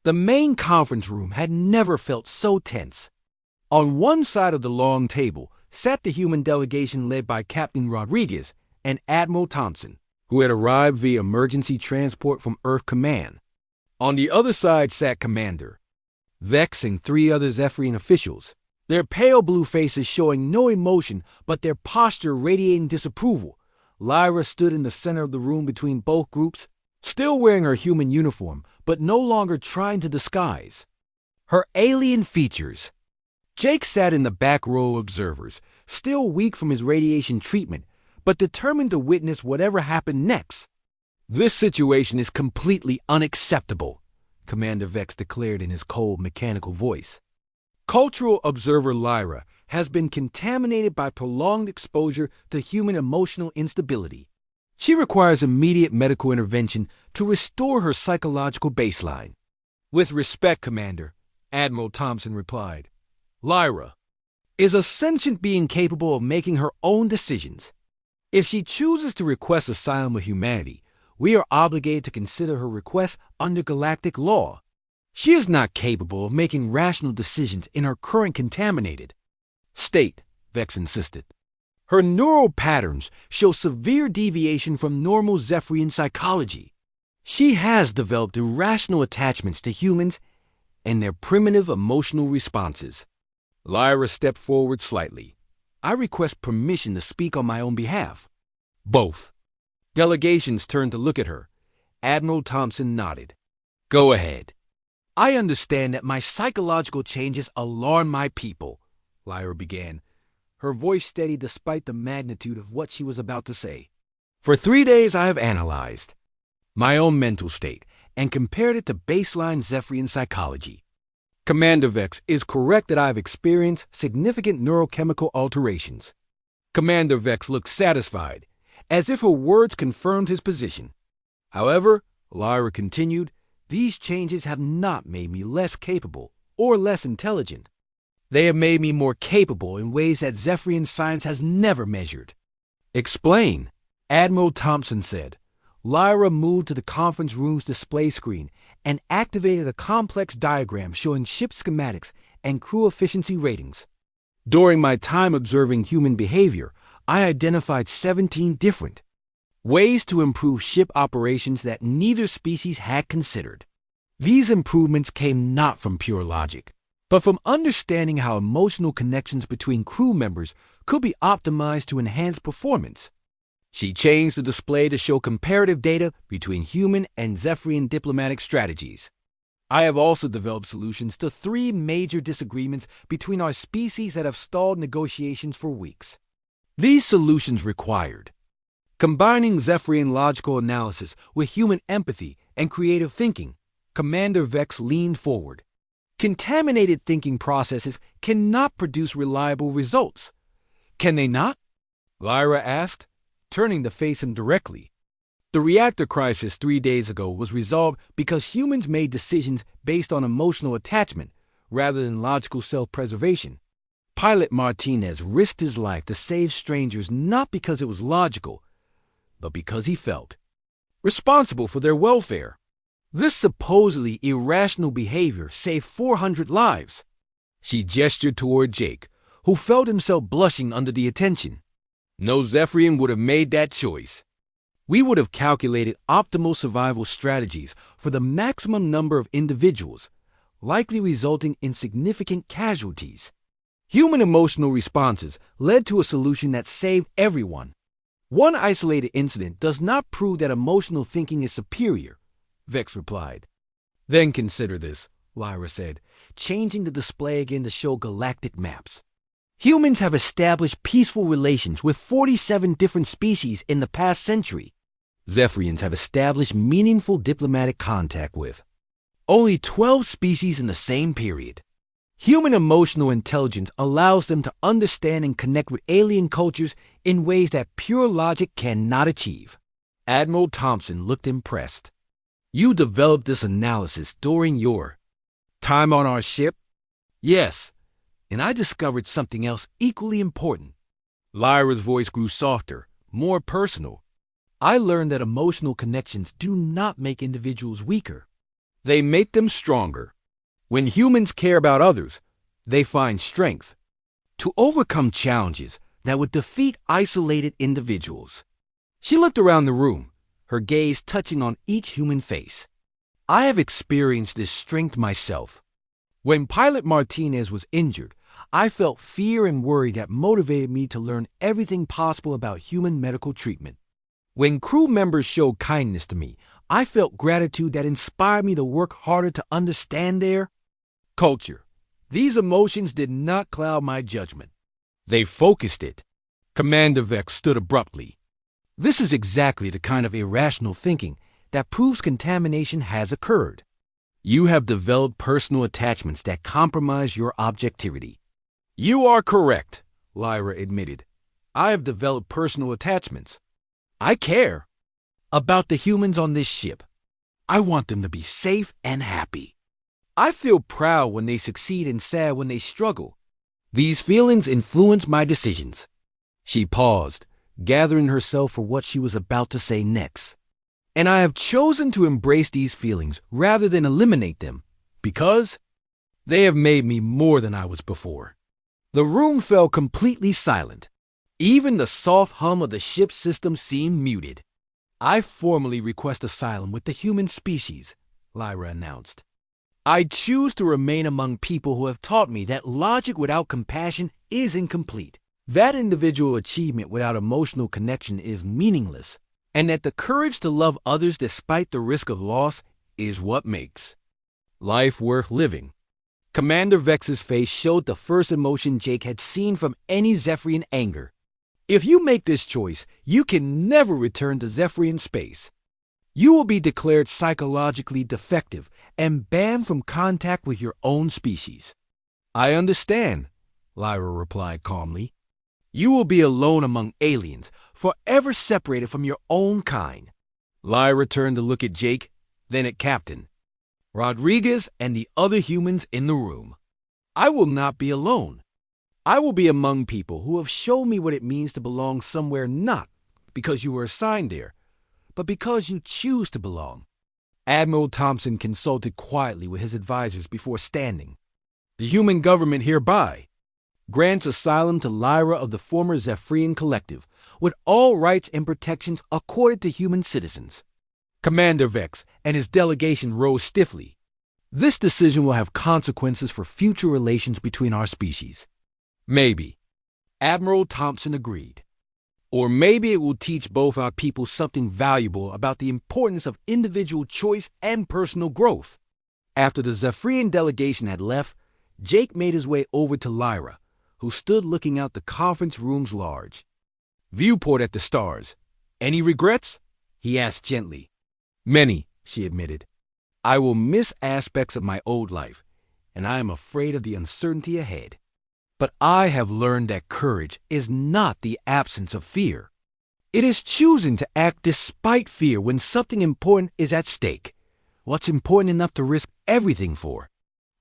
The main conference room had never felt so tense. On one side of the long table sat the human delegation led by Captain Rodriguez and Admiral Thompson, who had arrived via emergency transport from Earth Command. On the other side sat Commander Vex and three other Zephyrian officials, their pale blue faces showing no emotion but their posture radiating disapproval. Lyra stood in the center of the room between both groups, still wearing her human uniform, but no longer trying to disguise her alien features. Jake sat in the back row of observers, still weak from his radiation treatment, but determined to witness whatever happened next. "This situation is completely unacceptable," Commander Vex declared in his cold, mechanical voice. Cultural observer Lyra has been contaminated by prolonged exposure to human emotional instability. She requires immediate medical intervention to restore her psychological baseline. "With respect, Commander," Admiral Thompson replied, "Lyra is a sentient being capable of making her own decisions. If she chooses to request asylum with humanity, we are obligated to consider her request under galactic law. She is not capable of making rational decisions in her current contaminated state," Vex insisted. "Her neural patterns show severe deviation from normal Zephyrian psychology. She has developed irrational attachments to humans and their primitive emotional responses." Lyra stepped forward slightly. "I request permission to speak on my own behalf." Both delegations turned to look at her. Admiral Thompson nodded. "Go ahead." "I understand that my psychological changes alarm my people," Lyra began, her voice steady despite the magnitude of what she was about to say. "For 3 days I have analyzed my own mental state and compared it to baseline Zephyrian psychology. Commander Vex is correct that I have experienced significant neurochemical alterations." Commander Vex looked satisfied, as if her words confirmed his position. "However," Lyra continued, "these changes have not made me less capable or less intelligent. They have made me more capable in ways that Zephyrian science has never measured." "Explain," Admiral Thompson said. Lyra moved to the conference room's display screen and activated a complex diagram showing ship schematics and crew efficiency ratings. "During my time observing human behavior, I identified 17 different ways to improve ship operations that neither species had considered. These improvements came not from pure logic, but from understanding how emotional connections between crew members could be optimized to enhance performance." She changed the display to show comparative data between human and Zephyrian diplomatic strategies. "I have also developed solutions to 3 major disagreements between our species that have stalled negotiations for weeks. These solutions required combining Zephyrian logical analysis with human empathy and creative thinking." Commander Vex leaned forward. "Contaminated thinking processes cannot produce reliable results." "Can they not?" Lyra asked, turning to face him directly. "The reactor crisis 3 days ago was resolved because humans made decisions based on emotional attachment rather than logical self-preservation. Pilot Martinez risked his life to save strangers not because it was logical, but because he felt responsible for their welfare. This supposedly irrational behavior saved 400 lives." She gestured toward Jake, who felt himself blushing under the attention. "No Zephyrian would have made that choice. We would have calculated optimal survival strategies for the maximum number of individuals, likely resulting in significant casualties. Human emotional responses led to a solution that saved everyone. One isolated incident does not prove that emotional thinking is superior," Vex replied. "Then consider this," Lyra said, changing the display again to show galactic maps. "Humans have established peaceful relations with 47 different species in the past century. Zephyrians have established meaningful diplomatic contact with only 12 species in the same period. Human emotional intelligence allows them to understand and connect with alien cultures in ways that pure logic cannot achieve." Admiral Thompson looked impressed. "You developed this analysis during your time on our ship?" "Yes, and I discovered something else equally important." Lyra's voice grew softer, more personal. "I learned that emotional connections do not make individuals weaker. They make them stronger. When humans care about others, they find strength to overcome challenges that would defeat isolated individuals. She looked around the room, her gaze touching on each human face. I have experienced this strength myself. When Pilot Martinez was injured, I felt fear and worry that motivated me to learn everything possible about human medical treatment. When crew members showed kindness to me, I felt gratitude that inspired me to work harder to understand their culture. These emotions did not cloud my judgment. They focused it. Commander Vex stood abruptly. This is exactly the kind of irrational thinking that proves contamination has occurred. You have developed personal attachments that compromise your objectivity. You are correct, Lyra admitted. I have developed personal attachments. I care about the humans on this ship. I want them to be safe and happy. I feel proud when they succeed and sad when they struggle. These feelings influence my decisions. She paused, gathering herself for what she was about to say next. And I have chosen to embrace these feelings rather than eliminate them, because they have made me more than I was before. The room fell completely silent. Even the soft hum of the ship's system seemed muted. I formally request asylum with the human species, Lyra announced. I choose to remain among people who have taught me that logic without compassion is incomplete, that individual achievement without emotional connection is meaningless, and that the courage to love others despite the risk of loss is what makes life worth living. Commander Vex's face showed the first emotion Jake had seen from any Zephyrian anger. If you make this choice, you can never return to Zephyrian space. You will be declared psychologically defective and banned from contact with your own species. I understand, Lyra replied calmly. You will be alone among aliens, forever separated from your own kind. Lyra turned to look at Jake, then at Captain Rodriguez and the other humans in the room. I will not be alone. I will be among people who have shown me what it means to belong somewhere, not because you were assigned there, but because you choose to belong. Admiral Thompson consulted quietly with his advisors before standing. The human government hereby grants asylum to Lyra of the former Zephyrian Collective, with all rights and protections accorded to human citizens. Commander Vex and his delegation rose stiffly. This decision will have consequences for future relations between our species. Maybe, Admiral Thompson agreed. Or maybe it will teach both our people something valuable about the importance of individual choice and personal growth. After the Zephyrian delegation had left, Jake made his way over to Lyra, who stood looking out the conference room's large viewport at the stars. Any regrets? He asked gently. Many, she admitted. I will miss aspects of my old life, and I am afraid of the uncertainty ahead. But I have learned that courage is not the absence of fear. It is choosing to act despite fear when something important is at stake. What's important enough to risk everything for?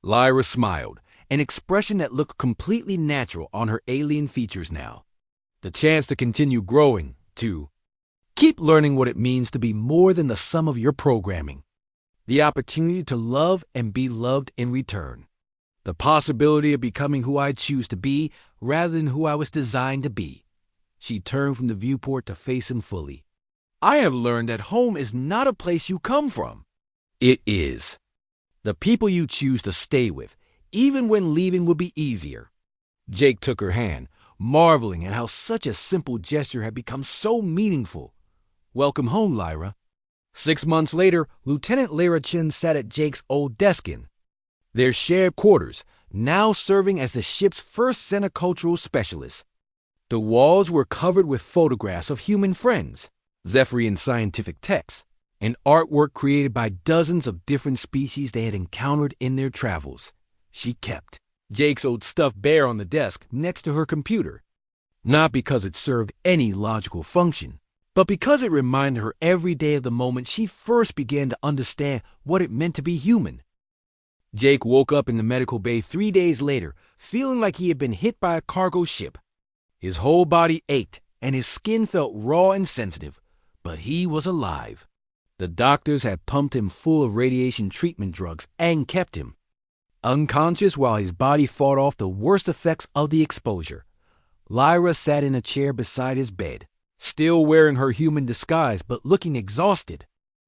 Lyra smiled, an expression that looked completely natural on her alien features now. The chance to continue growing, to keep learning what it means to be more than the sum of your programming. The opportunity to love and be loved in return. The possibility of becoming who I choose to be rather than who I was designed to be. She turned from the viewport to face him fully. I have learned that home is not a place you come from. It is the people you choose to stay with, even when leaving would be easier. Jake took her hand, marveling at how such a simple gesture had become so meaningful. Welcome home, Lyra. 6 months later, Lieutenant Lyra Chin sat at Jake's old desk in their shared quarters, now serving as the ship's first cenocultural specialist. The walls were covered with photographs of human friends, Zephyrian scientific texts, and artwork created by dozens of different species they had encountered in their travels. She kept Jake's old stuffed bear on the desk next to her computer, not because it served any logical function, but because it reminded her every day of the moment she first began to understand what it meant to be human. Jake woke up in the medical bay 3 days later, feeling like he had been hit by a cargo ship. His whole body ached, and his skin felt raw and sensitive, but he was alive. The doctors had pumped him full of radiation treatment drugs and kept him unconscious while his body fought off the worst effects of the exposure. Lyra sat in a chair beside his bed, still wearing her human disguise but looking exhausted.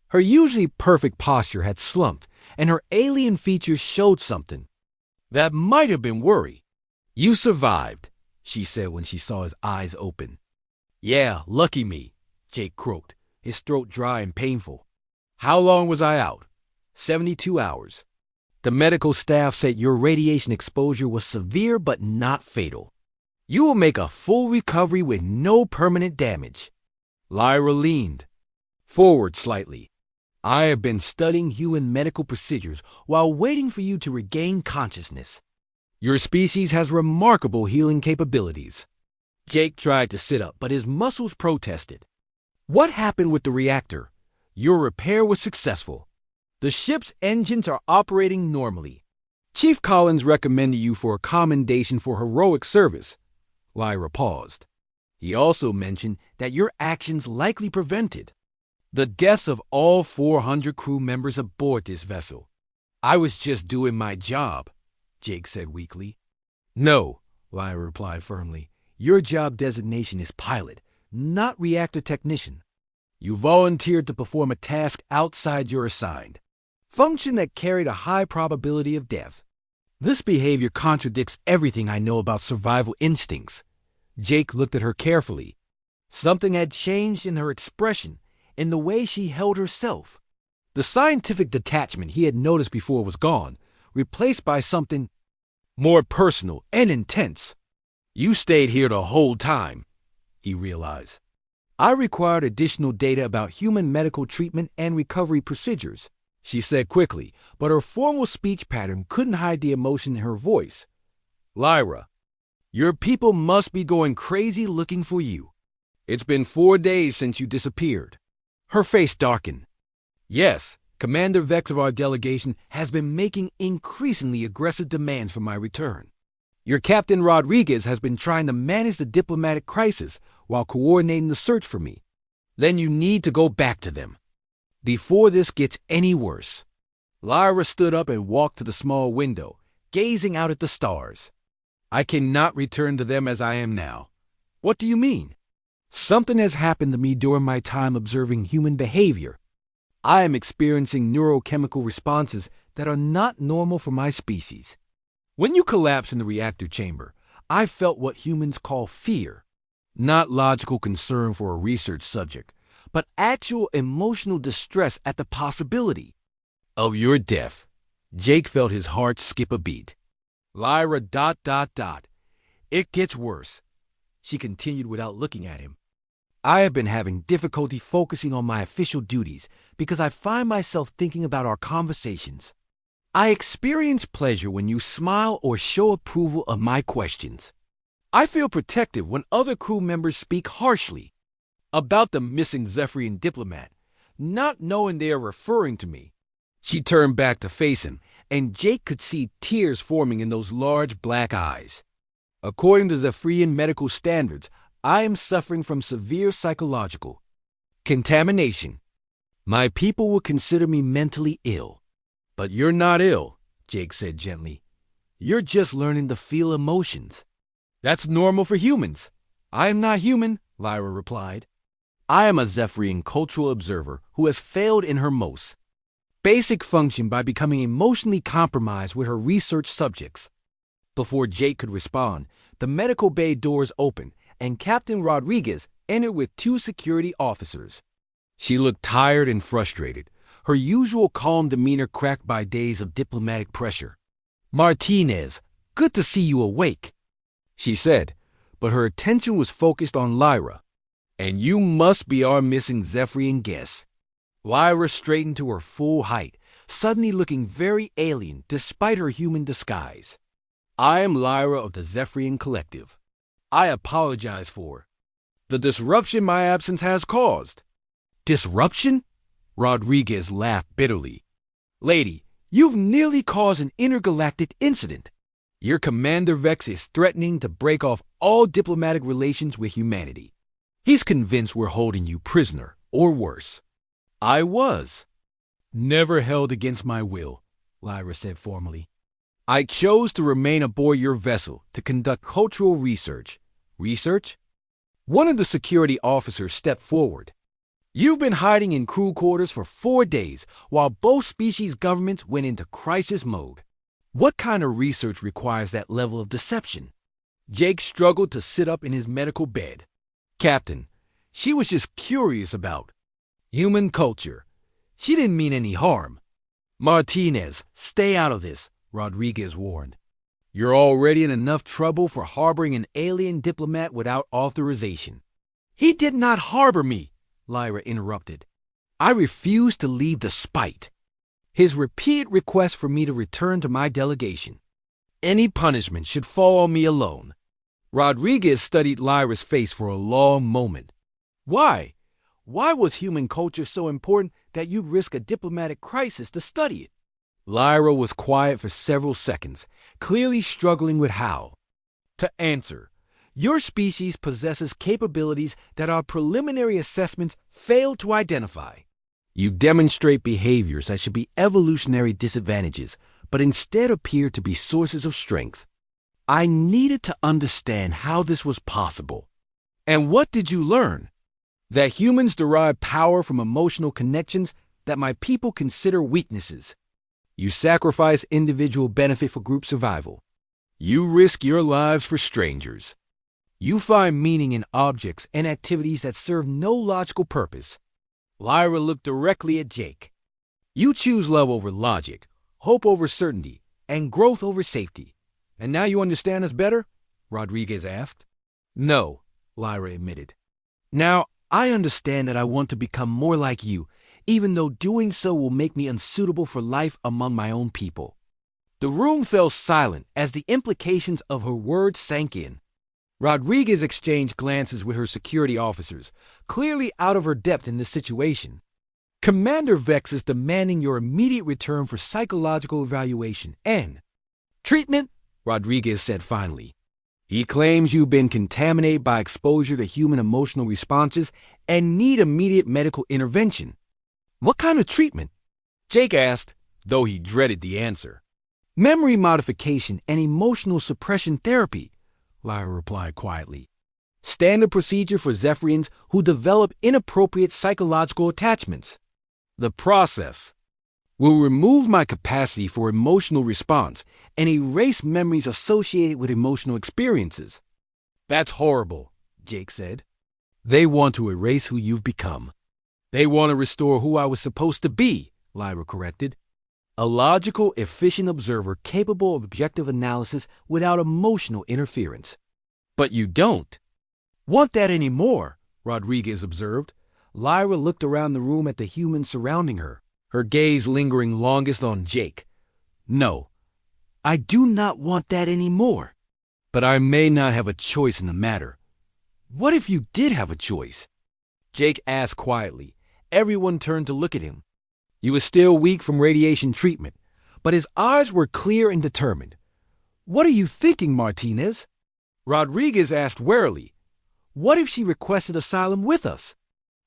Her usually perfect posture had slumped, and her alien features showed something that might have been worry. "You survived," she said when she saw his eyes open. "Yeah, lucky me," Jake croaked, his throat dry and painful. "How long was I out?" 72 hours. "The medical staff said your radiation exposure was severe but not fatal. You will make a full recovery with no permanent damage." Lyra leaned forward slightly. "I have been studying human medical procedures while waiting for you to regain consciousness. Your species has remarkable healing capabilities." Jake tried to sit up, but his muscles protested. "What happened with the reactor?" "Your repair was successful. The ship's engines are operating normally. Chief Collins recommended you for a commendation for heroic service." Lyra paused. "He also mentioned that your actions likely prevented the deaths of all 400 crew members aboard this vessel." "I was just doing my job," Jake said weakly. "No," Lyra replied firmly. "Your job designation is pilot, not reactor technician. You volunteered to perform a task outside your assigned function that carried a high probability of death. This behavior contradicts everything I know about survival instincts." Jake looked at her carefully. Something had changed in her expression, in the way she held herself. The scientific detachment he had noticed before was gone, replaced by something more personal and intense. "You stayed here the whole time," he realized. "I required additional data about human medical treatment and recovery procedures," she said quickly, but her formal speech pattern couldn't hide the emotion in her voice. "Lyra, your people must be going crazy looking for you. It's been 4 days since you disappeared." Her face darkened. "Yes, Commander Vex of our delegation has been making increasingly aggressive demands for my return. Your Captain Rodriguez has been trying to manage the diplomatic crisis while coordinating the search for me. Then you need to go back to them before this gets any worse." Lyra stood up and walked to the small window, gazing out at the stars. "I cannot return to them as I am now." "What do you mean?" "Something has happened to me during my time observing human behavior. I am experiencing neurochemical responses that are not normal for my species. When you collapsed in the reactor chamber, I felt what humans call fear. Not logical concern for a research subject, but actual emotional distress at the possibility of your death." Jake felt his heart skip a beat. "Lyra ... It gets worse," she continued without looking at him. "I have been having difficulty focusing on my official duties because I find myself thinking about our conversations. I experience pleasure when you smile or show approval of my questions. I feel protective when other crew members speak harshly about the missing Zephyrian diplomat, not knowing they are referring to me." She turned back to face him, and Jake could see tears forming in those large black eyes. "According to Zephyrian medical standards, I am suffering from severe psychological contamination. My people will consider me mentally ill." "But you're not ill," Jake said gently. "You're just learning to feel emotions. That's normal for humans." "I am not human," Lyra replied. "I am a Zephyrian cultural observer who has failed in her most basic function by becoming emotionally compromised with her research subjects." Before Jake could respond, the medical bay doors opened, and Captain Rodriguez entered with 2 security officers. She looked tired and frustrated, her usual calm demeanor cracked by days of diplomatic pressure. "Martinez, good to see you awake," she said, but her attention was focused on Lyra. "And you must be our missing Zephyrian guest." Lyra straightened to her full height, suddenly looking very alien despite her human disguise. "I am Lyra of the Zephyrian Collective. I apologize for the disruption my absence has caused." "Disruption?" Rodriguez laughed bitterly. "Lady, you've nearly caused an intergalactic incident. Your Commander Vex is threatening to break off all diplomatic relations with humanity. He's convinced we're holding you prisoner, or worse." I was. Never held against my will, Lyra said formally. I chose to remain aboard your vessel to conduct cultural research. Research? One of the security officers stepped forward. You've been hiding in crew quarters for 4 days while both species' governments went into crisis mode. What kind of research requires that level of deception? Jake struggled to sit up in his medical bed. Captain, she was just curious about human culture. She didn't mean any harm. Martinez, stay out of this, Rodriguez warned. You're already in enough trouble for harboring an alien diplomat without authorization. He did not harbor me, Lyra interrupted. I refuse to leave despite his repeated request for me to return to my delegation. Any punishment should fall on me alone. Rodriguez studied Lyra's face for a long moment. Why? Why was human culture so important that you'd risk a diplomatic crisis to study it? Lyra was quiet for several seconds, clearly struggling with how to answer. Your species possesses capabilities that our preliminary assessments failed to identify. You demonstrate behaviors that should be evolutionary disadvantages, but instead appear to be sources of strength. I needed to understand how this was possible. And what did you learn? That humans derive power from emotional connections that my people consider weaknesses. You sacrifice individual benefit for group survival. You risk your lives for strangers. You find meaning in objects and activities that serve no logical purpose. Lyra looked directly at Jake. You choose love over logic, hope over certainty, and growth over safety. And now you understand us better? Rodriguez asked. No, Lyra admitted. Now, I understand that I want to become more like you, even though doing so will make me unsuitable for life among my own people. The room fell silent as the implications of her words sank in. Rodriguez exchanged glances with her security officers, clearly out of her depth in this situation. Commander Vex is demanding your immediate return for psychological evaluation and treatment, Rodriguez said finally. He claims you've been contaminated by exposure to human emotional responses and need immediate medical intervention. What kind of treatment? Jake asked, though he dreaded the answer. Memory modification and emotional suppression therapy, Lyra replied quietly. Standard procedure for Zephyrians who develop inappropriate psychological attachments. The process will remove my capacity for emotional response and erase memories associated with emotional experiences. That's horrible, Jake said. They want to erase who you've become. They want to restore who I was supposed to be, Lyra corrected. A logical, efficient observer capable of objective analysis without emotional interference. But you don't want that anymore, Rodriguez observed. Lyra looked around the room at the humans surrounding her, her gaze lingering longest on Jake. No, I do not want that anymore. But I may not have a choice in the matter. What if you did have a choice? Jake asked quietly. Everyone turned to look at him. He was still weak from radiation treatment, but his eyes were clear and determined. What are you thinking, Martinez? Rodriguez asked warily. What if she requested asylum with us?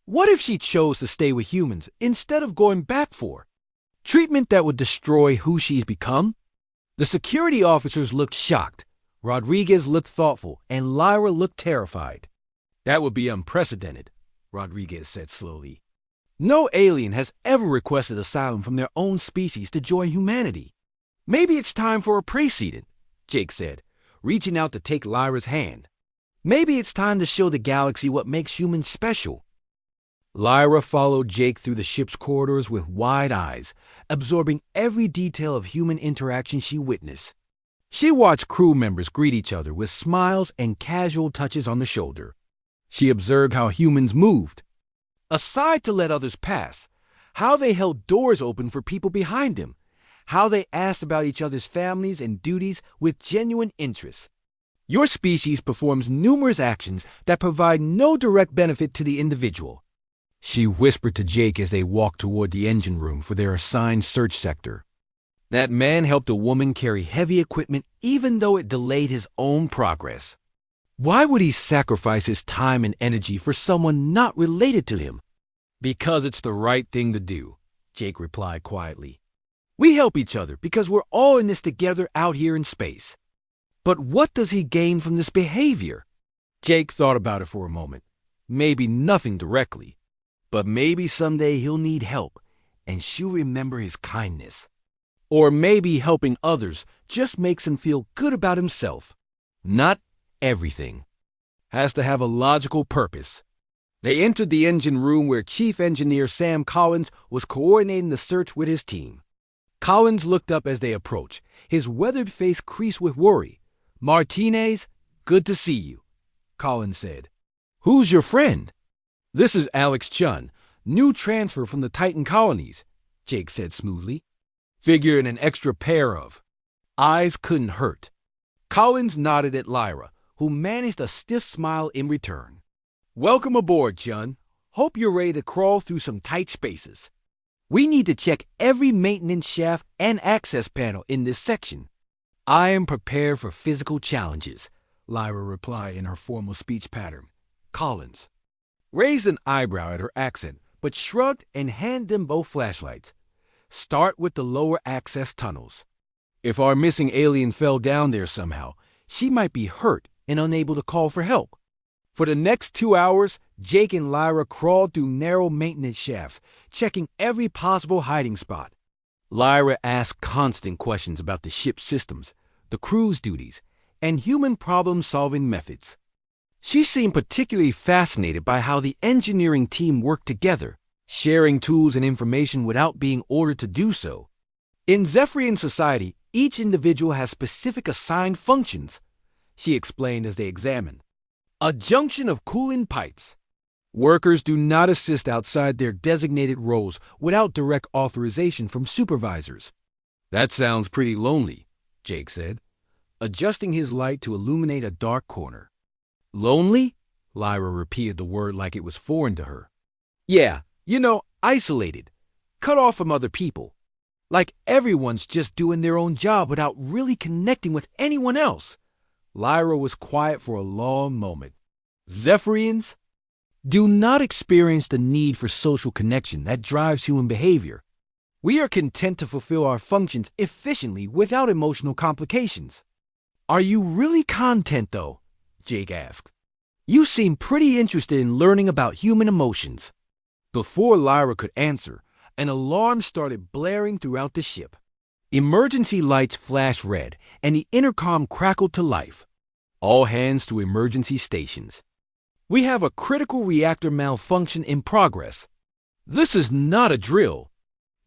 What if she chose to stay with humans instead of going back for treatment that would destroy who she's become? The security officers looked shocked. Rodriguez looked thoughtful, and Lyra looked terrified. That would be unprecedented, Rodriguez said slowly. No alien has ever requested asylum from their own species to join humanity. Maybe it's time for a precedent, Jake said, reaching out to take Lyra's hand. Maybe it's time to show the galaxy what makes humans special. Lyra followed Jake through the ship's corridors with wide eyes, absorbing every detail of human interaction she witnessed. She watched crew members greet each other with smiles and casual touches on the shoulder. She observed how humans moved, aside to let others pass, how they held doors open for people behind them, how they asked about each other's families and duties with genuine interest. Your species performs numerous actions that provide no direct benefit to the individual, she whispered to Jake as they walked toward the engine room for their assigned search sector. That man helped a woman carry heavy equipment even though it delayed his own progress. Why would he sacrifice his time and energy for someone not related to him? Because it's the right thing to do, Jake replied quietly. We help each other because we're all in this together out here in space. But what does he gain from this behavior? Jake thought about it for a moment. Maybe nothing directly, but maybe someday he'll need help and she'll remember his kindness. Or maybe helping others just makes him feel good about himself. Not everything has to have a logical purpose. They entered the engine room where Chief Engineer Sam Collins was coordinating the search with his team. Collins looked up as they approached, his weathered face creased with worry. Martinez, good to see you, Collins said. Who's your friend? This is Alex Chun, new transfer from the Titan colonies, Jake said smoothly. Figuring an extra pair of eyes couldn't hurt. Collins nodded at Lyra, who managed a stiff smile in return. Welcome aboard, Chun. Hope you're ready to crawl through some tight spaces. We need to check every maintenance shaft and access panel in this section. I am prepared for physical challenges, Lyra replied in her formal speech pattern. Collins raised an eyebrow at her accent, but shrugged and handed them both flashlights. Start with the lower access tunnels. If our missing alien fell down there somehow, she might be hurt and unable to call for help. For the next 2 hours, Jake and Lyra crawled through narrow maintenance shafts, checking every possible hiding spot. Lyra asked constant questions about the ship's systems, the crew's duties, and human problem-solving methods. She seemed particularly fascinated by how the engineering team worked together, sharing tools and information without being ordered to do so. In Zephyrian society, each individual has specific assigned functions, she explained as they examined. A junction of cooling pipes. Workers do not assist outside their designated roles without direct authorization from supervisors. That sounds pretty lonely, Jake said, adjusting his light to illuminate a dark corner. Lonely? Lyra repeated the word like it was foreign to her. Yeah, isolated, cut off from other people. Like everyone's just doing their own job without really connecting with anyone else. Lyra was quiet for a long moment. Zephyrians do not experience the need for social connection that drives human behavior. We are content to fulfill our functions efficiently without emotional complications. Are you really content, though? Jake asked. You seem pretty interested in learning about human emotions. Before Lyra could answer, an alarm started blaring throughout the ship. Emergency lights flashed red, and the intercom crackled to life. All hands to emergency stations. We have a critical reactor malfunction in progress. This is not a drill.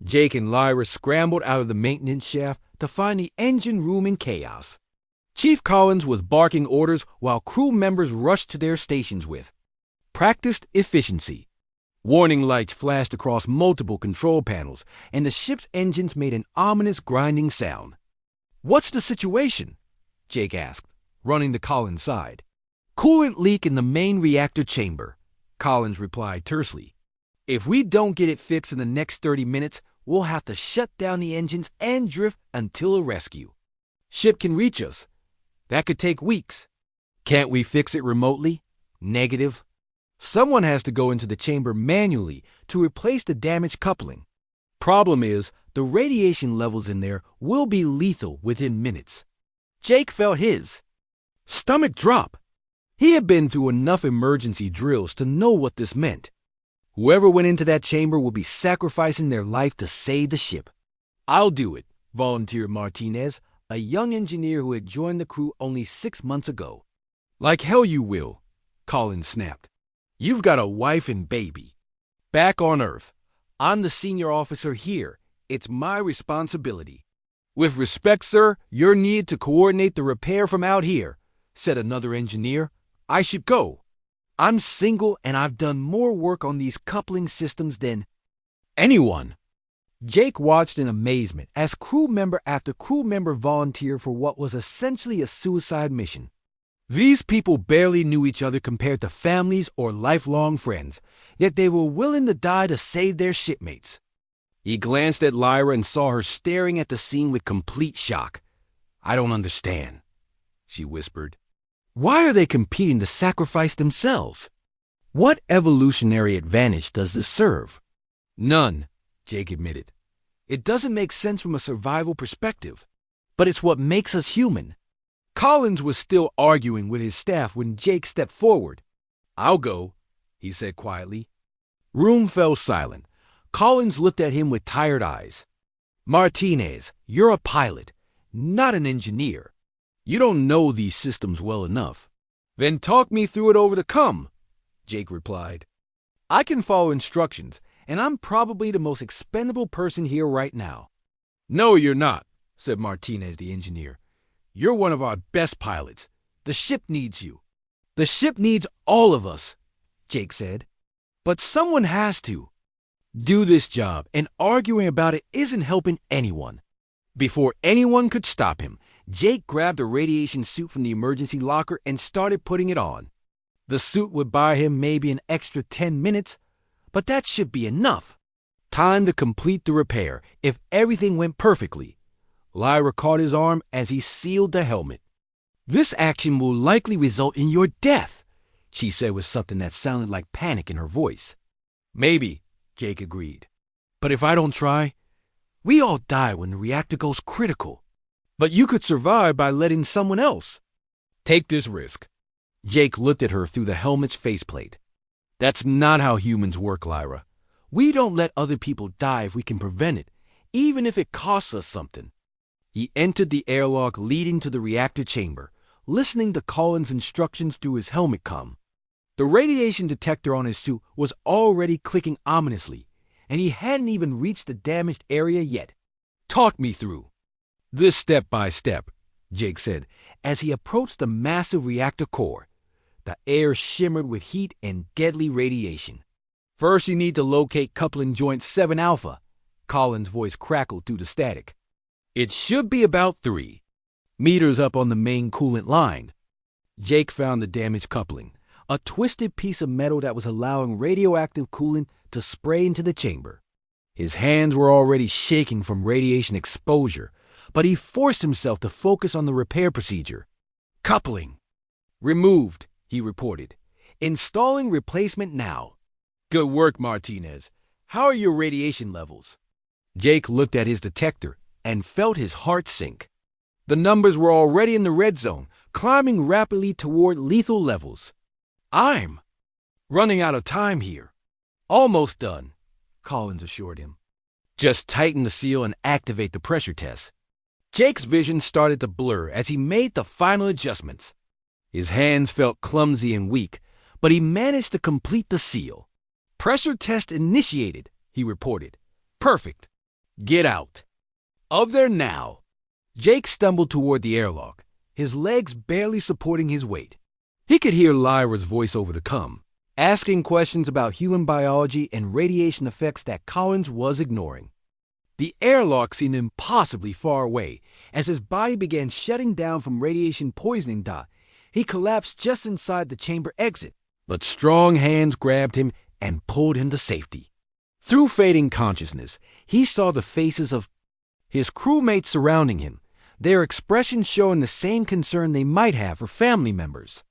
Jake and Lyra scrambled out of the maintenance shaft to find the engine room in chaos. Chief Collins was barking orders while crew members rushed to their stations with practiced efficiency. Warning lights flashed across multiple control panels, and the ship's engines made an ominous grinding sound. What's the situation? Jake asked, running to Collins' side. Coolant leak in the main reactor chamber, Collins replied tersely. If we don't get it fixed in the next 30 minutes, we'll have to shut down the engines and drift until a rescue. Ship can reach us. That could take weeks. Can't we fix it remotely? Negative. Someone has to go into the chamber manually to replace the damaged coupling. Problem is, the radiation levels in there will be lethal within minutes. Jake felt his stomach drop. He had been through enough emergency drills to know what this meant. Whoever went into that chamber would be sacrificing their life to save the ship. I'll do it, volunteered Martinez, a young engineer who had joined the crew only 6 months ago. Like hell you will, Collins snapped. You've got a wife and baby. Back on Earth. I'm the senior officer here. It's my responsibility. With respect, sir, you're needed to coordinate the repair from out here, said another engineer. I should go. I'm single and I've done more work on these coupling systems than anyone. Jake watched in amazement as crew member after crew member volunteered for what was essentially a suicide mission. These people barely knew each other compared to families or lifelong friends, yet they were willing to die to save their shipmates. He glanced at Lyra and saw her staring at the scene with complete shock. I don't understand, she whispered. Why are they competing to sacrifice themselves? What evolutionary advantage does this serve? None, Jake admitted. It doesn't make sense from a survival perspective, but it's what makes us human. Collins was still arguing with his staff when Jake stepped forward. I'll go, he said quietly. Room fell silent. Collins looked at him with tired eyes. Martinez, you're a pilot, not an engineer. You don't know these systems well enough. Then talk me through it over the come, Jake replied. I can follow instructions, and I'm probably the most expendable person here right now. No, you're not, said Martinez, the engineer. You're one of our best pilots. The ship needs you. The ship needs all of us, Jake said. But someone has to do this job, and arguing about it isn't helping anyone. Before anyone could stop him, Jake grabbed a radiation suit from the emergency locker and started putting it on. The suit would buy him maybe an extra 10 minutes, but that should be enough. Time to complete the repair if everything went perfectly. Lyra caught his arm as he sealed the helmet. This action will likely result in your death, she said with something that sounded like panic in her voice. Maybe, Jake agreed. But if I don't try, we all die when the reactor goes critical. But you could survive by letting someone else. Take this risk. Jake looked at her through the helmet's faceplate. That's not how humans work, Lyra. We don't let other people die if we can prevent it, even if it costs us something. He entered the airlock leading to the reactor chamber, listening to Collins' instructions through his helmet comm. The radiation detector on his suit was already clicking ominously, and he hadn't even reached the damaged area yet. Talk me through. This step by step, Jake said, as he approached the massive reactor core. The air shimmered with heat and deadly radiation. First, you need to locate coupling joint 7 alpha. Collins' voice crackled through the static. It should be about 3 meters up on the main coolant line. Jake found the damaged coupling, a twisted piece of metal that was allowing radioactive coolant to spray into the chamber. His hands were already shaking from radiation exposure, but he forced himself to focus on the repair procedure. Coupling removed, he reported. Installing replacement now. Good work, Martinez. How are your radiation levels? Jake looked at his detector and felt his heart sink. The numbers were already in the red zone, climbing rapidly toward lethal levels. I'm running out of time here. Almost done, Collins assured him. Just tighten the seal and activate the pressure test. Jake's vision started to blur as he made the final adjustments. His hands felt clumsy and weak, but he managed to complete the seal. Pressure test initiated, he reported. Perfect. Get out. Of there now. Jake stumbled toward the airlock, his legs barely supporting his weight. He could hear Lyra's voice over the comm, asking questions about human biology and radiation effects that Collins was ignoring. The airlock seemed impossibly far away. As his body began shutting down from radiation poisoning, he collapsed just inside the chamber exit, but strong hands grabbed him and pulled him to safety. Through fading consciousness, he saw the faces of his crewmates surrounding him, their expressions showing the same concern they might have for family members.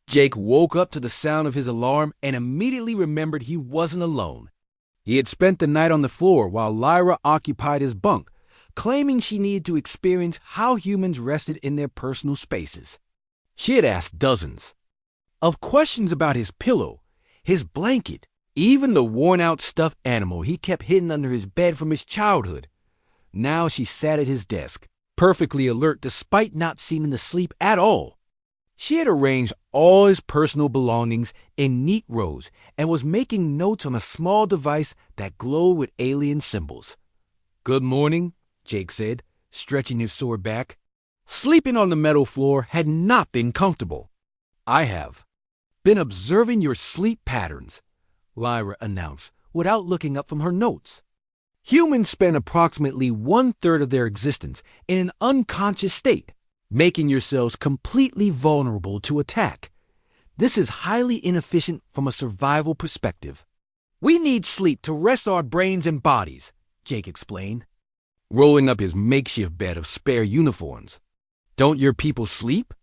Jake woke up to the sound of his alarm and immediately remembered he wasn't alone. He had spent the night on the floor while Lyra occupied his bunk, claiming she needed to experience how humans rested in their personal spaces. She had asked dozens of questions about his pillow, his blanket, even the worn-out stuffed animal he kept hidden under his bed from his childhood. Now she sat at his desk, perfectly alert despite not seeming to sleep at all. She had arranged all his personal belongings in neat rows and was making notes on a small device that glowed with alien symbols. Good morning, Jake said, stretching his sore back. Sleeping on the metal floor had not been comfortable. I have been observing your sleep patterns, Lyra announced without looking up from her notes. Humans spend approximately 1/3 of their existence in an unconscious state, making yourselves completely vulnerable to attack. This is highly inefficient from a survival perspective. We need sleep to rest our brains and bodies, Jake explained, rolling up his makeshift bed of spare uniforms. Don't your people sleep?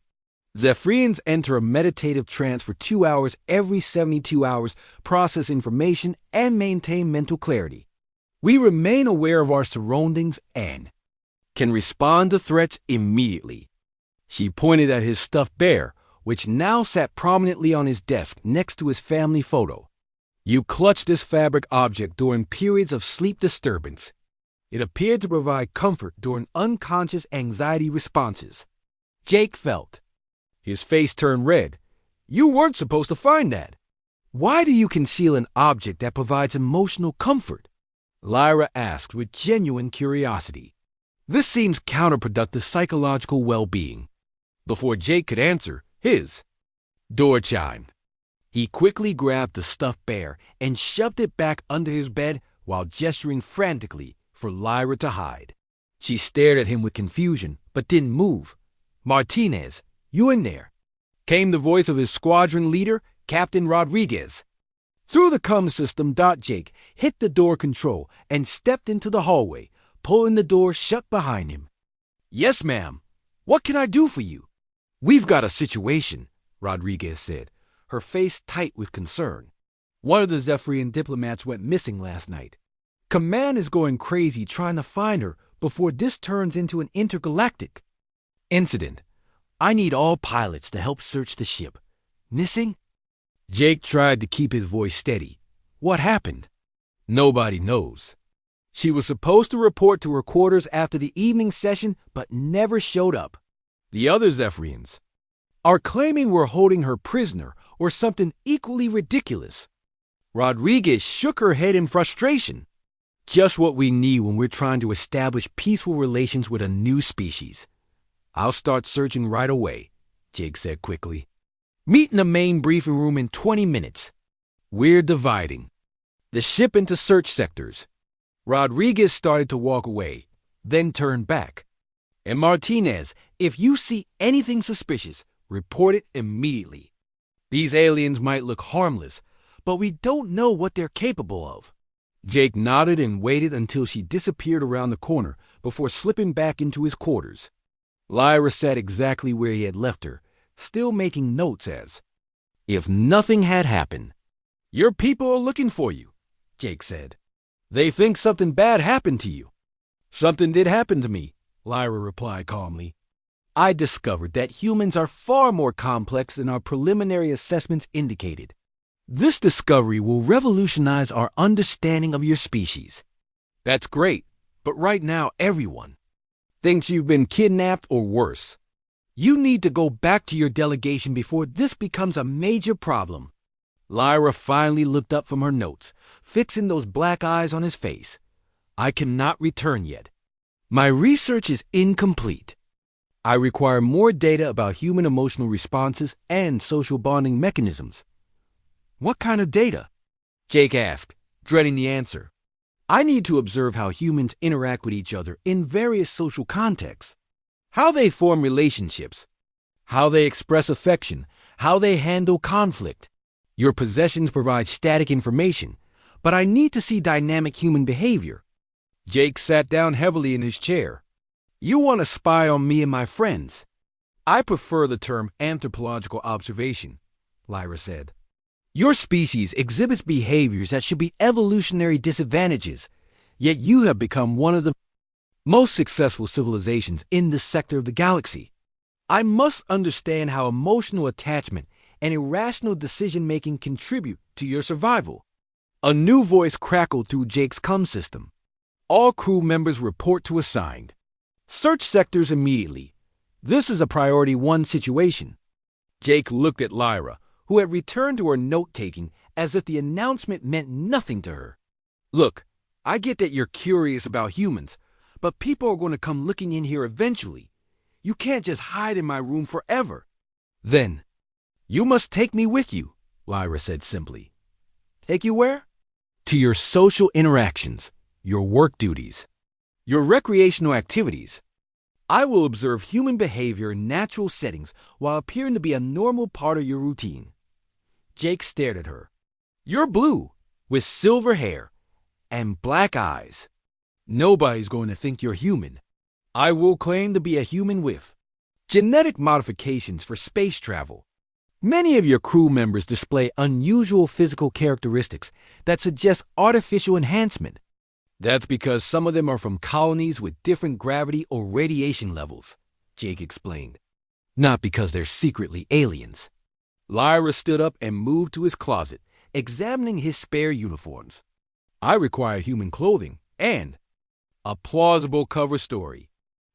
Zephyrians enter a meditative trance for 2 hours every 72 hours, process information, and maintain mental clarity. We remain aware of our surroundings and can respond to threats immediately. She pointed at his stuffed bear, which now sat prominently on his desk next to his family photo. You clutched this fabric object during periods of sleep disturbance. It appeared to provide comfort during unconscious anxiety responses. Jake felt. His face turned red. You weren't supposed to find that. Why do you conceal an object that provides emotional comfort? Lyra asked with genuine curiosity. This seems counterproductive to psychological well-being. Before Jake could answer, his door chimed. He quickly grabbed the stuffed bear and shoved it back under his bed while gesturing frantically for Lyra to hide. She stared at him with confusion, but didn't move. Martinez, you in there? Came the voice of his squadron leader, Captain Rodriguez. Through the comm system, Jake hit the door control and stepped into the hallway, pulling the door shut behind him. Yes, ma'am. What can I do for you? We've got a situation, Rodriguez said, her face tight with concern. One of the Zephyrian diplomats went missing last night. Command is going crazy trying to find her before this turns into an intergalactic incident. I need all pilots to help search the ship. Missing? Jake tried to keep his voice steady. What happened? Nobody knows. She was supposed to report to her quarters after the evening session, but never showed up. The other Zephyrians are claiming we're holding her prisoner or something equally ridiculous. Rodriguez shook her head in frustration. Just what we need when we're trying to establish peaceful relations with a new species. I'll start searching right away, Jake said quickly. Meet in the main briefing room in 20 minutes. We're dividing the ship into search sectors. Rodriguez started to walk away, then turned back. And Martinez, if you see anything suspicious, report it immediately. These aliens might look harmless, but we don't know what they're capable of. Jake nodded and waited until she disappeared around the corner before slipping back into his quarters. Lyra sat exactly where he had left her, still making notes as if nothing had happened. Your people are looking for you, Jake said. They think something bad happened to you. Something did happen to me, Lyra replied calmly. I discovered that humans are far more complex than our preliminary assessments indicated. This discovery will revolutionize our understanding of your species. That's great, but right now everyone thinks you've been kidnapped or worse. You need to go back to your delegation before this becomes a major problem. Lyra finally looked up from her notes, fixing those black eyes on his face. I cannot return yet. My research is incomplete. I require more data about human emotional responses and social bonding mechanisms. What kind of data? Jake asked, dreading the answer. I need to observe how humans interact with each other in various social contexts. How they form relationships. How they express affection. How they handle conflict. Your possessions provide static information, but I need to see dynamic human behavior. Jake sat down heavily in his chair. You want to spy on me and my friends? I prefer the term anthropological observation, Lyra said. Your species exhibits behaviors that should be evolutionary disadvantages, yet you have become one of the most successful civilizations in this sector of the galaxy. I must understand how emotional attachment and irrational decision-making contribute to your survival. A new voice crackled through Jake's comm system. All crew members report to assigned. Search sectors immediately. This is a priority 1 situation. Jake looked at Lyra, who had returned to her note-taking as if the announcement meant nothing to her. Look, I get that you're curious about humans, but people are going to come looking in here eventually. You can't just hide in my room forever. Then, you must take me with you, Lyra said simply. Take you where? To your social interactions, your work duties, your recreational activities. I will observe human behavior in natural settings while appearing to be a normal part of your routine. Jake stared at her. You're blue, with silver hair, and black eyes. Nobody's going to think you're human. I will claim to be a human with genetic modifications for space travel. Many of your crew members display unusual physical characteristics that suggest artificial enhancement. That's because some of them are from colonies with different gravity or radiation levels, Jake explained. Not because they're secretly aliens. Lyra stood up and moved to his closet, examining his spare uniforms. I require human clothing and a plausible cover story.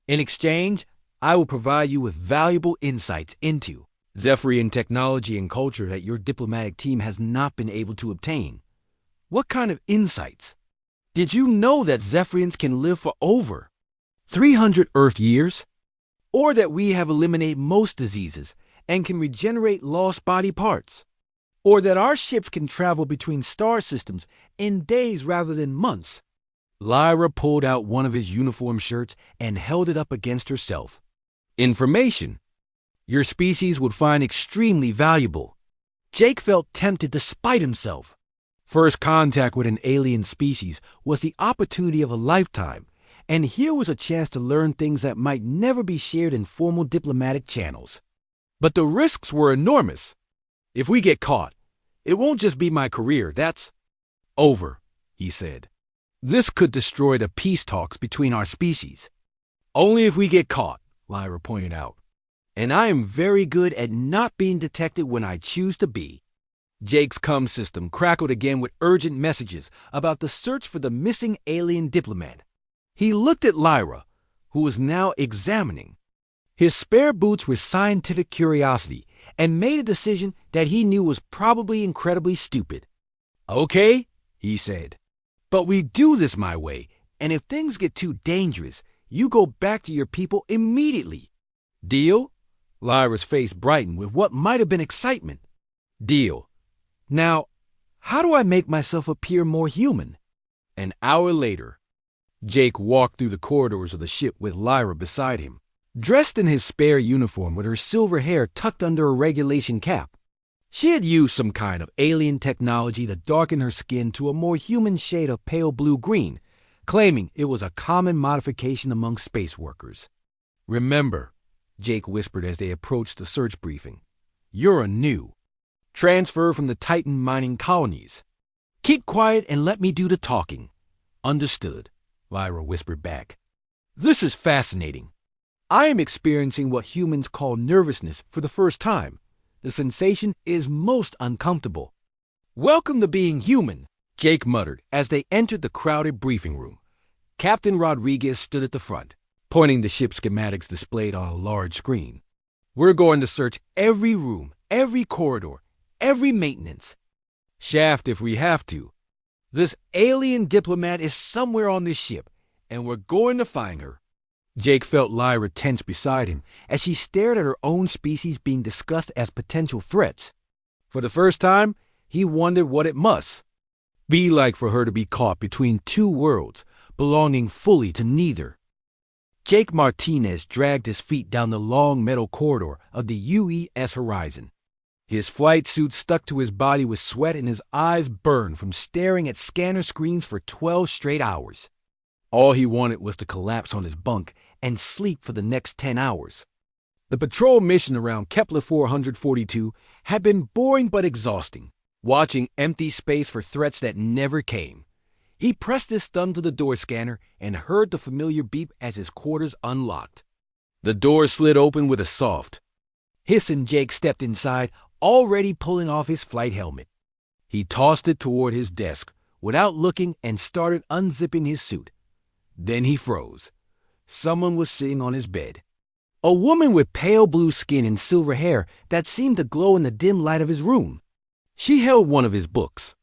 In exchange, I will provide you with valuable insights into Zephyrian technology and culture that your diplomatic team has not been able to obtain. What kind of insights? Did you know that Zephyrians can live for over 300 Earth years? Or that we have eliminated most diseases and can regenerate lost body parts? Or that our ships can travel between star systems in days rather than months? Lyra pulled out one of his uniform shirts and held it up against herself. Information your species would find extremely valuable. Jake felt tempted to spite himself. First contact with an alien species was the opportunity of a lifetime, and here was a chance to learn things that might never be shared in formal diplomatic channels. But the risks were enormous. If we get caught, it won't just be my career, that's over, he said. This could destroy the peace talks between our species. Only if we get caught, Lyra pointed out. And I am very good at not being detected when I choose to be. Jake's comm system crackled again with urgent messages about the search for the missing alien diplomat. He looked at Lyra, who was now examining his spare boots with scientific curiosity and made a decision that he knew was probably incredibly stupid. Okay, he said, but we do this my way, and if things get too dangerous, you go back to your people immediately. Deal? Lyra's face brightened with what might have been excitement. Deal. Now, how do I make myself appear more human? An hour later, Jake walked through the corridors of the ship with Lyra beside him, dressed in his spare uniform with her silver hair tucked under a regulation cap. She had used some kind of alien technology to darken her skin to a more human shade of pale blue-green, claiming it was a common modification among space workers. Remember, Jake whispered as they approached the search briefing, you're a new, transfer from the Titan mining colonies. Keep quiet and let me do the talking. Understood, Lyra whispered back. This is fascinating. I am experiencing what humans call nervousness for the first time. The sensation is most uncomfortable. Welcome to being human, Jake muttered as they entered the crowded briefing room. Captain Rodriguez stood at the front, pointing to ship schematics displayed on a large screen. We're going to search every room, every corridor, every maintenance shaft if we have to. This alien diplomat is somewhere on this ship, and we're going to find her. Jake felt Lyra tense beside him as she stared at her own species being discussed as potential threats. For the first time, he wondered what it must be like for her to be caught between two worlds, belonging fully to neither. Jake Martinez dragged his feet down the long metal corridor of the UES horizon. His flight suit stuck to his body with sweat and his eyes burned from staring at scanner screens for 12 straight hours. All he wanted was to collapse on his bunk and sleep for the next 10 hours. The patrol mission around Kepler 442 had been boring but exhausting, watching empty space for threats that never came. He pressed his thumb to the door scanner and heard the familiar beep as his quarters unlocked. The door slid open with a soft hiss and Jake stepped inside, already pulling off his flight helmet. He tossed it toward his desk without looking and started unzipping his suit. Then he froze. Someone was sitting on his bed. A woman with pale blue skin and silver hair that seemed to glow in the dim light of his room. She held one of his books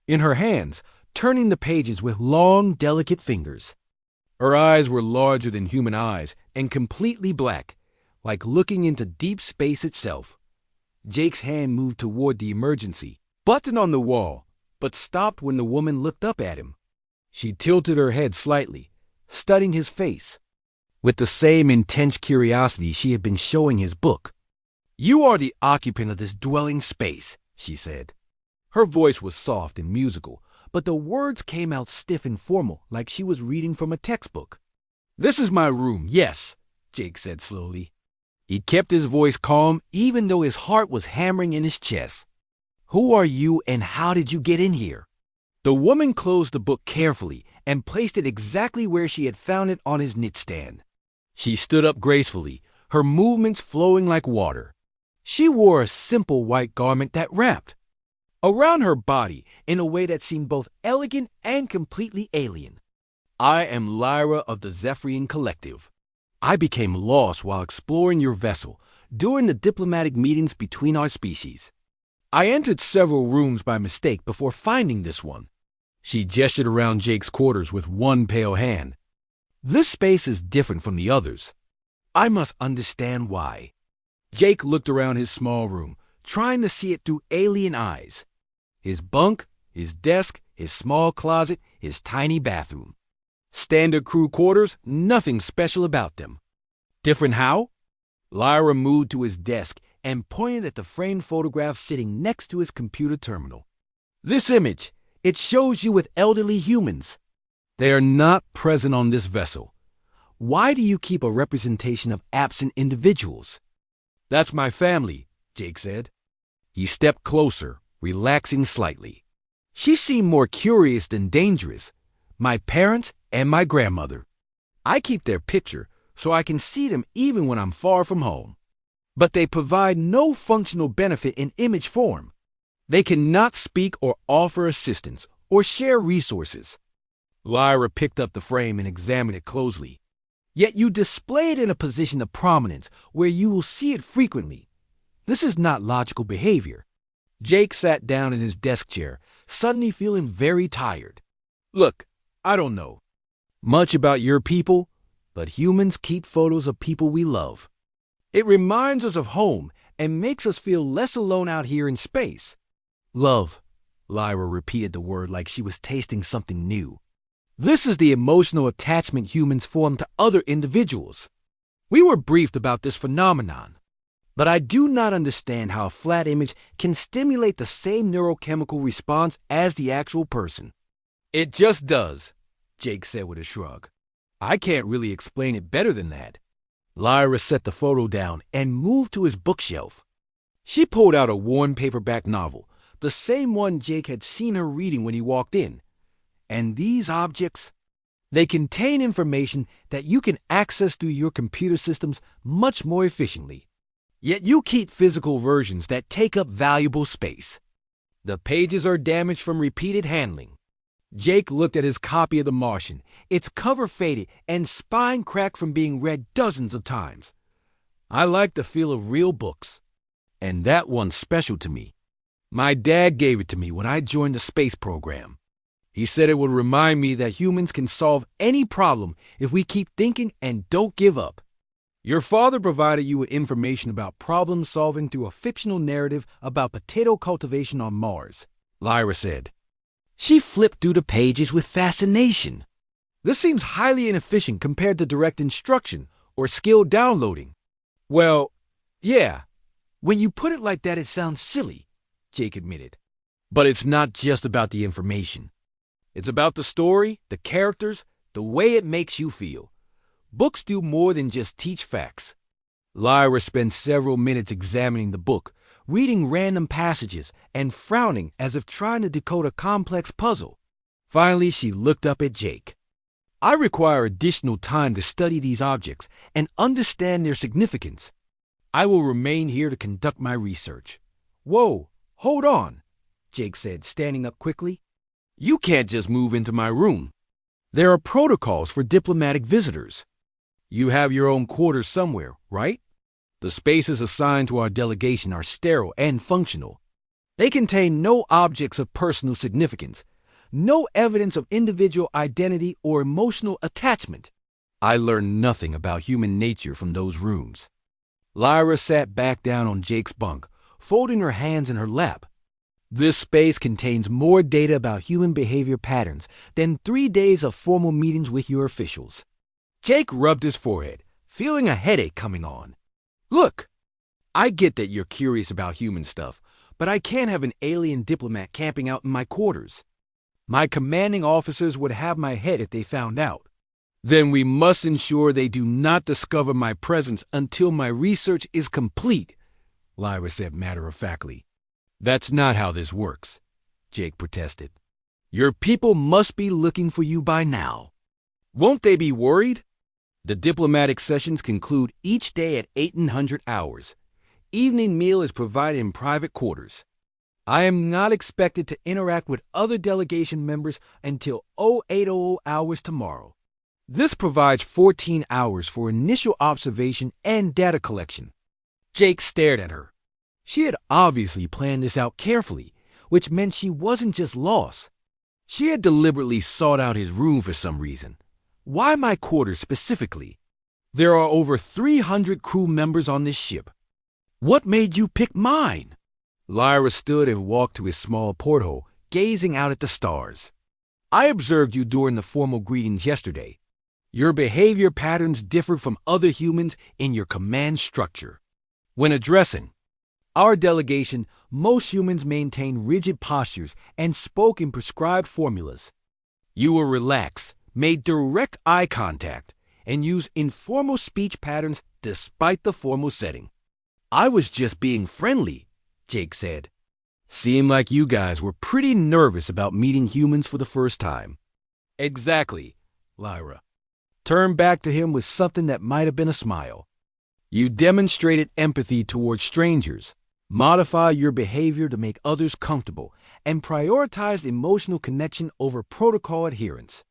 in her hands, turning the pages with long, delicate fingers. Her eyes were larger than human eyes and completely black, like looking into deep space itself. Jake's hand moved toward the emergency button on the wall, but stopped when the woman looked up at him. She tilted her head slightly, studying his face with the same intense curiosity she had been showing his book. "You are the occupant of this dwelling space," she said. Her voice was soft and musical, but the words came out stiff and formal, like she was reading from a textbook. "This is my room, yes," Jake said slowly. He kept his voice calm even though his heart was hammering in his chest. "Who are you and how did you get in here?" The woman closed the book carefully and placed it exactly where she had found it on his knitstand. She stood up gracefully, her movements flowing like water. She wore a simple white garment that wrapped around her body in a way that seemed both elegant and completely alien. "I am Lyra of the Zephyrian Collective. I became lost while exploring your vessel during the diplomatic meetings between our species. I entered several rooms by mistake before finding this one." She gestured around Jake's quarters with one pale hand. "This space is different from the others. I must understand why." Jake looked around his small room, trying to see it through alien eyes. His bunk, his desk, his small closet, his tiny bathroom. Standard crew quarters, nothing special about them. Different how? Lyra moved to his desk and pointed at the framed photograph sitting next to his computer terminal. "This image, it shows you with elderly humans. They are not present on this vessel. Why do you keep a representation of absent individuals?" "That's my family," Jake said. He stepped closer, relaxing slightly. She seemed more curious than dangerous. "My parents and my grandmother. I keep their picture so I can see them even when I'm far from home. But they provide no functional benefit in image form. They cannot speak or offer assistance or share resources." Lyra picked up the frame and examined it closely. "Yet you display it in a position of prominence where you will see it frequently. This is not logical behavior." Jake sat down in his desk chair, suddenly feeling very tired. "Look, I don't know much about your people, but humans keep photos of people we love. It reminds us of home and makes us feel less alone out here in space." "Love," Lyra repeated the word like she was tasting something new. "This is the emotional attachment humans form to other individuals. We were briefed about this phenomenon, but I do not understand how a flat image can stimulate the same neurochemical response as the actual person." "It just does," Jake said with a shrug. "I can't really explain it better than that." Lyra set the photo down and moved to his bookshelf. She pulled out a worn paperback novel, the same one Jake had seen her reading when he walked in. "And these objects, they contain information that you can access through your computer systems much more efficiently. Yet you keep physical versions that take up valuable space. The pages are damaged from repeated handling." Jake looked at his copy of The Martian, its cover faded and spine cracked from being read dozens of times. "I like the feel of real books. And that one's special to me. My dad gave it to me when I joined the space program. He said it would remind me that humans can solve any problem if we keep thinking and don't give up." "Your father provided you with information about problem solving through a fictional narrative about potato cultivation on Mars," Lyra said. She flipped through the pages with fascination. "This seems highly inefficient compared to direct instruction or skill downloading." "Well, yeah. When you put it like that, it sounds silly," Jake admitted. "But it's not just about the information. It's about the story, the characters, the way it makes you feel. Books do more than just teach facts." Lyra spent several minutes examining the book, reading random passages and frowning as if trying to decode a complex puzzle. Finally, she looked up at Jake. "I require additional time to study these objects and understand their significance. I will remain here to conduct my research." "Whoa, hold on," Jake said, standing up quickly. "You can't just move into my room. There are protocols for diplomatic visitors. You have your own quarters somewhere, right? The spaces assigned to our delegation are sterile and functional. They contain no objects of personal significance, no evidence of individual identity or emotional attachment." I learned nothing about human nature from those rooms. Lyra sat back down on Jake's bunk, folding her hands in her lap. "This space contains more data about human behavior patterns than 3 days of formal meetings with your officials." Jake rubbed his forehead, feeling a headache coming on. "Look, I get that you're curious about human stuff, but I can't have an alien diplomat camping out in my quarters. My commanding officers would have my head if they found out. Then we must ensure they do not discover my presence until my research is complete, Lyra said matter-of-factly. That's not how this works, Jake protested. Your people must be looking for you by now. Won't they be worried? The diplomatic sessions conclude each day at 1800 hours. Evening meal is provided in private quarters. I am not expected to interact with other delegation members until 0800 hours tomorrow. This provides 14 hours for initial observation and data collection. Jake stared at her. She had obviously planned this out carefully, which meant she wasn't just lost. She had deliberately sought out his room for some reason. Why my quarters specifically? There are over 300 crew members on this ship. What made you pick mine? Lyra stood and walked to his small porthole, gazing out at the stars. I observed you during the formal greetings yesterday. Your behavior patterns differ from other humans in your command structure. When addressing our delegation, most humans maintain rigid postures and spoke in prescribed formulas. You were relaxed, made direct eye contact, and used informal speech patterns despite the formal setting. I was just being friendly, Jake said. Seemed like you guys were pretty nervous about meeting humans for the first time. Exactly, Lyra turned back to him with something that might have been a smile. You demonstrated empathy towards strangers, modified your behavior to make others comfortable, and prioritized emotional connection over protocol adherence.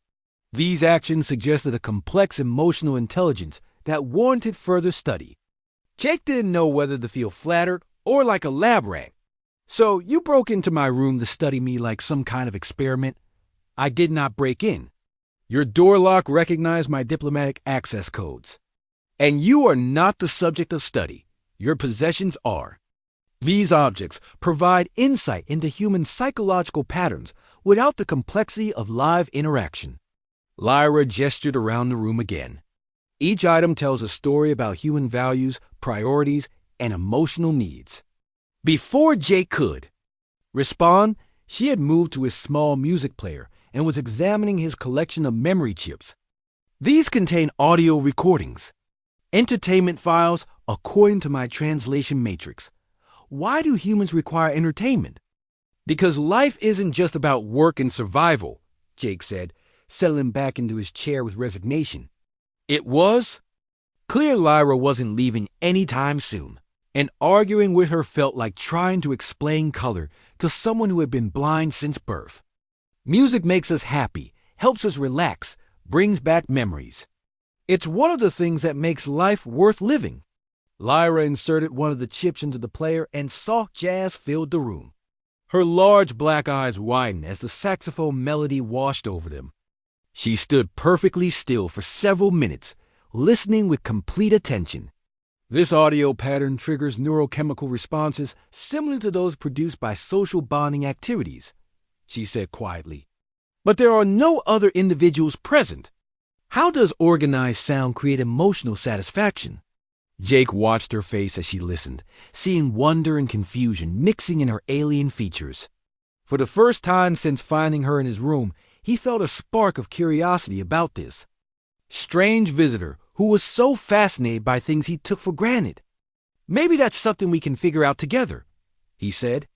These actions suggested a complex emotional intelligence that warranted further study. Jake didn't know whether to feel flattered or like a lab rat. So you broke into my room to study me like some kind of experiment? I did not break in. Your door lock recognized my diplomatic access codes. And you are not the subject of study. Your possessions are. These objects provide insight into human psychological patterns without the complexity of live interaction. Lyra gestured around the room again. Each item tells a story about human values, priorities, and emotional needs. Before Jake could respond, she had moved to his small music player and was examining his collection of memory chips. These contain audio recordings, entertainment files according to my translation matrix. Why do humans require entertainment? Because life isn't just about work and survival, Jake said, settling back into his chair with resignation. It was? Clear Lyra wasn't leaving anytime soon, and arguing with her felt like trying to explain color to someone who had been blind since birth. Music makes us happy, helps us relax, brings back memories. It's one of the things that makes life worth living. Lyra inserted one of the chips into the player and soft jazz filled the room. Her large black eyes widened as the saxophone melody washed over them. She stood perfectly still for several minutes, listening with complete attention. This audio pattern triggers neurochemical responses similar to those produced by social bonding activities, she said quietly. But there are no other individuals present. How does organized sound create emotional satisfaction? Jake watched her face as she listened, seeing wonder and confusion mixing in her alien features. For the first time since finding her in his room, he felt a spark of curiosity about this strange visitor who was so fascinated by things he took for granted. Maybe that's something we can figure out together, he said.